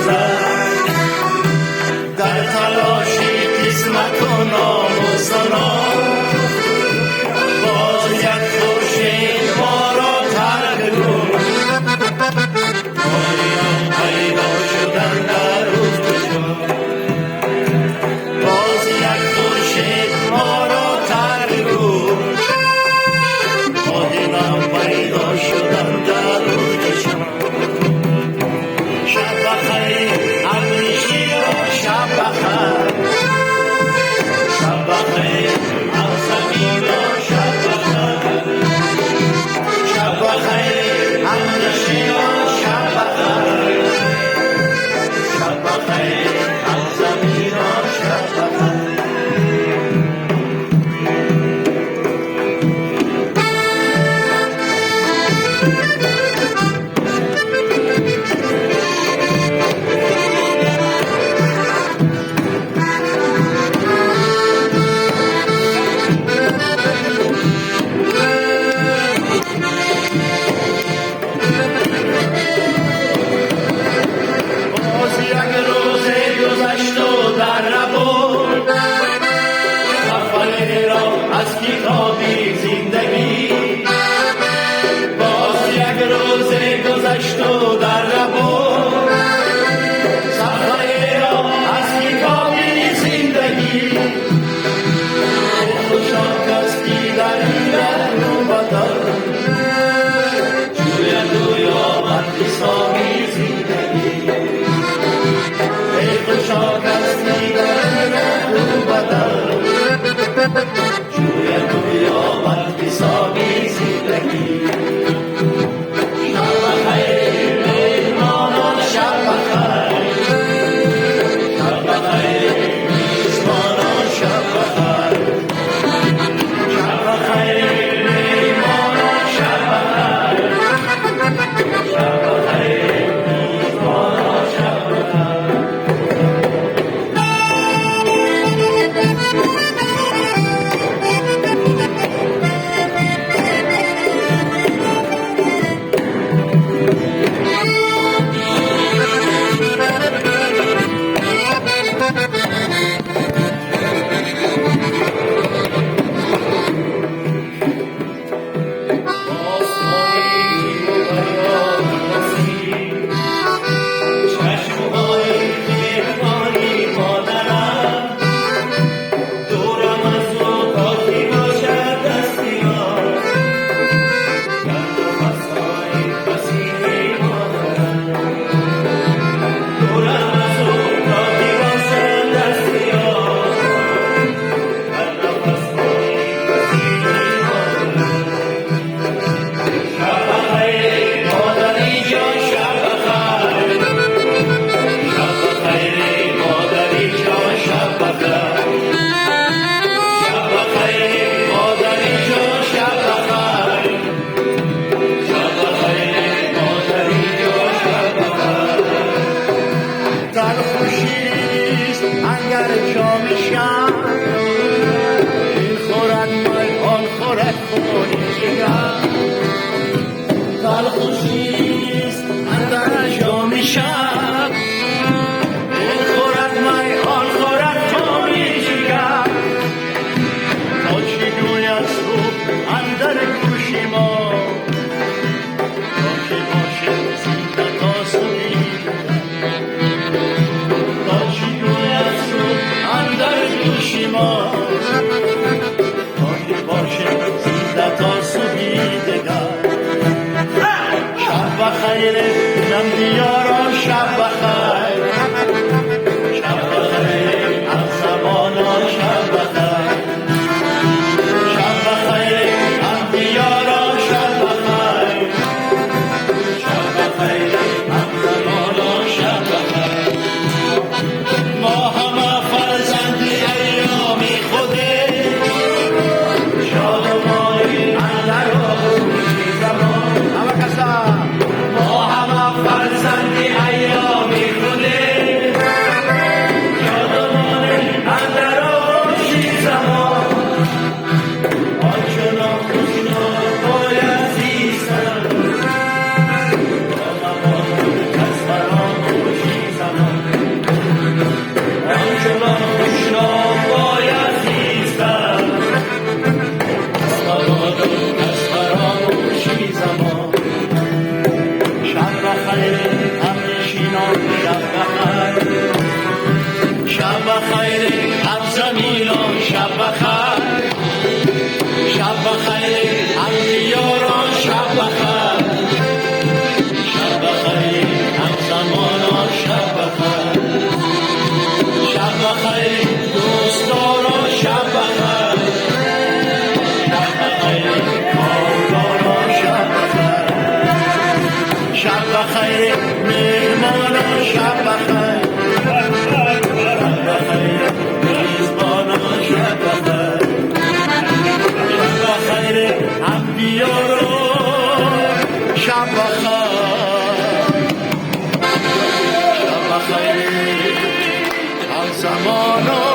میگذرد در تلاشی قسمت و ناموس و نام باز یک خورشید ما را ترک کن پایان پیدا شدن در افق باز یک خورشید ما را ترک کن پایان پیدا شدن در افق شب بخیر همیشه را شب بخیر شب بخیر از زمین را شب بخیر شب بخیر همیشه را شب بخیر شب بخیر از زمین را شب بخیر از کتابی زندگی باز یک روز گذشت و در ربود صفحه را از کتابی زندگی خوشا کسی در این رو بدل جوی دویا حسابی زندگی خوشا کسی در این رو بدل جوی دویا حسابی زندگی شب بخیر مهمانان شب بخیر شب بخیر میزبانان شب بخیر شب بخیر مهمانان شب بخیر شب بخیر میزبانان شب بخیر ما همه فرزند ایامی خوده شب بخیر شب بخیر همزمان